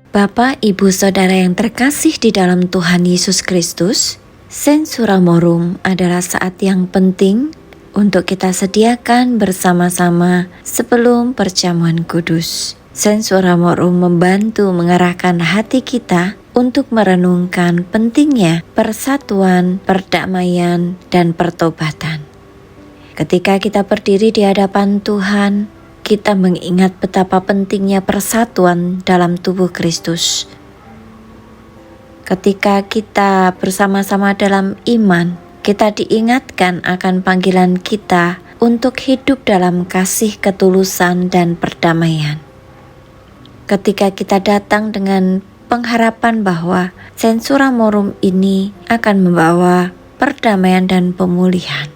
Bapak, Ibu, Saudara yang terkasih di dalam Tuhan Yesus Kristus, Sensura Morum adalah saat yang penting untuk kita sediakan bersama-sama sebelum perjamuan kudus. Sensura Morum membantu mengarahkan hati kita untuk merenungkan pentingnya persatuan, perdamaian, dan pertobatan. Ketika kita berdiri di hadapan Tuhan, kita mengingat betapa pentingnya persatuan dalam tubuh Kristus. Ketika kita bersama-sama dalam iman, kita diingatkan akan panggilan kita untuk hidup dalam kasih ketulusan dan perdamaian. Ketika kita datang dengan pengharapan bahwa Sensura Morum ini akan membawa perdamaian dan pemulihan.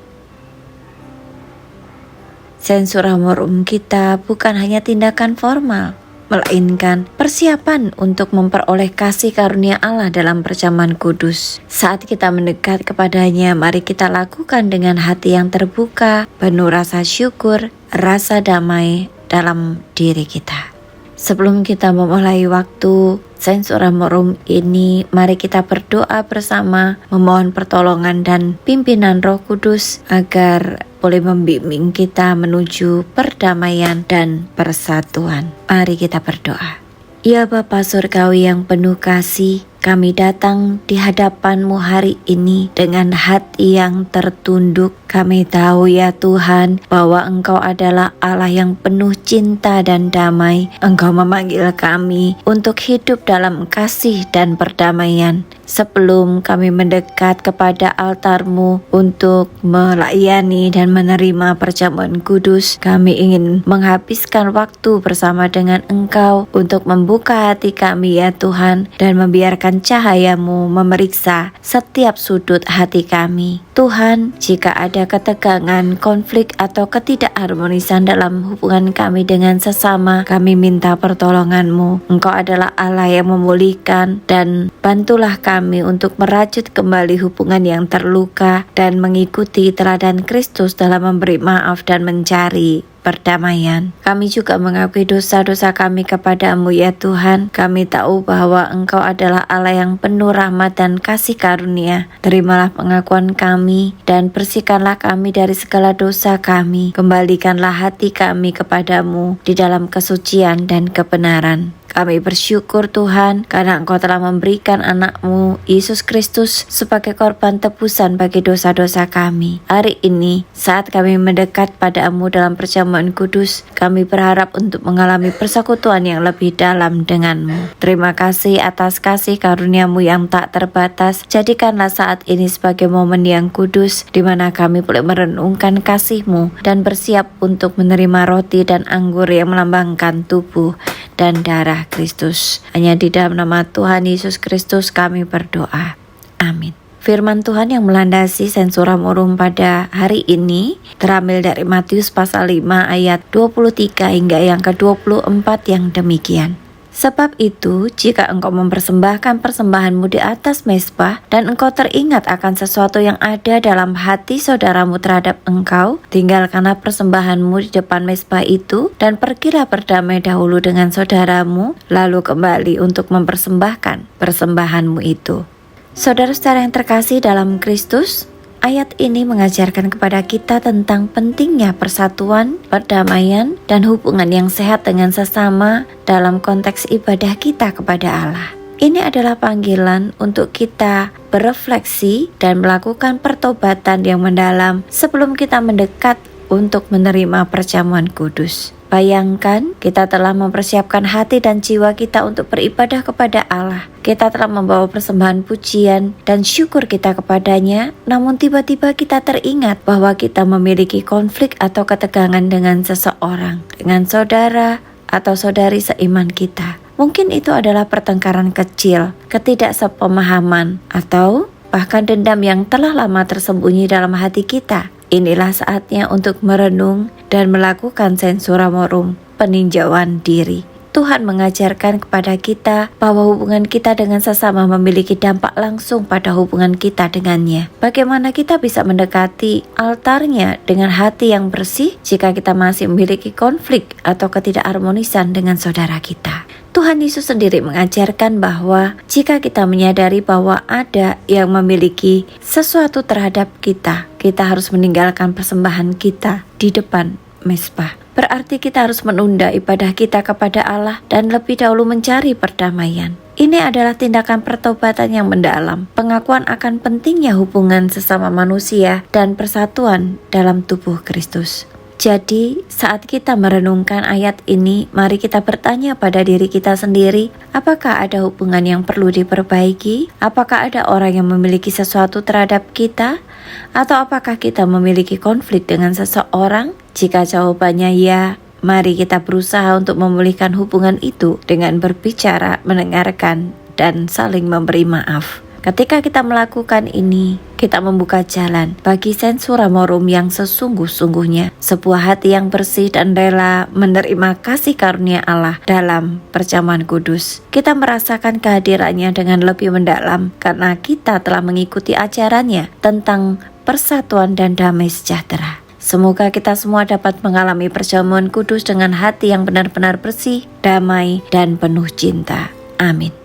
Sensura Morum kita bukan hanya tindakan formal, melainkan persiapan untuk memperoleh kasih karunia Allah dalam perjamuan kudus. Saat kita mendekat kepadanya, mari kita lakukan dengan hati yang terbuka, penuh rasa syukur, rasa damai dalam diri kita. Sebelum kita memulai waktu Sensura Morum ini, mari kita berdoa bersama, memohon pertolongan dan pimpinan Roh Kudus agar boleh membimbing kita menuju perdamaian dan persatuan. Mari kita berdoa. Ya Bapa Surgawi yang penuh kasih, kami datang di hadapan-Mu hari ini dengan hati yang tertunduk. Kami tahu ya Tuhan bahwa Engkau adalah Allah yang penuh cinta dan damai. Engkau memanggil kami untuk hidup dalam kasih dan perdamaian. Sebelum kami mendekat kepada altar-Mu untuk melayani dan menerima perjamuan kudus, kami ingin menghabiskan waktu bersama dengan Engkau untuk membuka hati kami ya Tuhan, dan membiarkan cahaya-Mu memeriksa setiap sudut hati kami. Tuhan, jika ada ketegangan, konflik, atau ketidakharmonisan dalam hubungan kami dengan sesama, kami minta pertolongan-Mu. Engkau adalah Allah yang memulihkan, dan bantulah kami untuk merajut kembali hubungan yang terluka dan mengikuti teladan Kristus dalam memberi maaf dan mencari perdamaian. Kami juga mengakui dosa-dosa kami kepada-Mu ya Tuhan. Kami tahu bahwa Engkau adalah Allah yang penuh rahmat dan kasih karunia. Terimalah pengakuan kami dan bersihkanlah kami dari segala dosa kami. Kembalikanlah hati kami kepada-Mu di dalam kesucian dan kebenaran. Kami bersyukur Tuhan karena Engkau telah memberikan anak-Mu Yesus Kristus sebagai korban tebusan bagi dosa-dosa kami. Hari ini saat kami mendekat pada-Mu dalam perjamuan kudus, kami berharap untuk mengalami persekutuan yang lebih dalam dengan-Mu. Terima kasih atas kasih karunia-Mu yang tak terbatas. Jadikanlah saat ini sebagai momen yang kudus di mana kami boleh merenungkan kasih-Mu dan bersiap untuk menerima roti dan anggur yang melambangkan tubuh dan darah Kristus. Hanya di dalam nama Tuhan Yesus Kristus kami berdoa. Amin. Firman Tuhan yang melandasi Sensura Morum pada hari ini terambil dari Matius pasal 5 ayat 23 hingga yang ke-24 yang demikian. Sebab itu, jika engkau mempersembahkan persembahanmu di atas mezbah, dan engkau teringat akan sesuatu yang ada dalam hati saudaramu terhadap engkau, tinggalkanlah persembahanmu di depan mezbah itu, dan pergilah berdamai dahulu dengan saudaramu, lalu kembali untuk mempersembahkan persembahanmu itu. Saudara-saudara yang terkasih dalam Kristus, ayat ini mengajarkan kepada kita tentang pentingnya persatuan, perdamaian, dan hubungan yang sehat dengan sesama dalam konteks ibadah kita kepada Allah. Ini adalah panggilan untuk kita berefleksi dan melakukan pertobatan yang mendalam sebelum kita mendekat untuk menerima perjamuan kudus. Bayangkan, kita telah mempersiapkan hati dan jiwa kita untuk beribadah kepada Allah. Kita telah membawa persembahan pujian dan syukur kita kepadanya, namun tiba-tiba kita teringat bahwa kita memiliki konflik atau ketegangan dengan seseorang, dengan saudara atau saudari seiman kita. Mungkin itu adalah pertengkaran kecil, ketidaksepemahaman, atau bahkan dendam yang telah lama tersembunyi dalam hati kita. Inilah saatnya untuk merenung dan melakukan Sensura Morum, peninjauan diri. Tuhan mengajarkan kepada kita bahwa hubungan kita dengan sesama memiliki dampak langsung pada hubungan kita dengannya. Bagaimana kita bisa mendekati altarnya dengan hati yang bersih jika kita masih memiliki konflik atau ketidakharmonisan dengan saudara kita? Tuhan Yesus sendiri mengajarkan bahwa jika kita menyadari bahwa ada yang memiliki sesuatu terhadap kita, kita harus meninggalkan persembahan kita di depan mezbah. Berarti kita harus menunda ibadah kita kepada Allah dan lebih dahulu mencari perdamaian. Ini adalah tindakan pertobatan yang mendalam, pengakuan akan pentingnya hubungan sesama manusia dan persatuan dalam tubuh Kristus. Jadi, saat kita merenungkan ayat ini, mari kita bertanya pada diri kita sendiri, apakah ada hubungan yang perlu diperbaiki? Apakah ada orang yang memiliki sesuatu terhadap kita? Atau apakah kita memiliki konflik dengan seseorang? Jika jawabannya ya, mari kita berusaha untuk memulihkan hubungan itu dengan berbicara, mendengarkan, dan saling memberi maaf. Ketika kita melakukan ini, kita membuka jalan bagi Sensura Morum yang sesungguh-sungguhnya, sebuah hati yang bersih dan rela menerima kasih karunia Allah dalam perjamuan kudus. Kita merasakan kehadirannya dengan lebih mendalam karena kita telah mengikuti ajarannya tentang persatuan dan damai sejahtera. Semoga kita semua dapat mengalami perjamuan kudus dengan hati yang benar-benar bersih, damai, dan penuh cinta. Amin.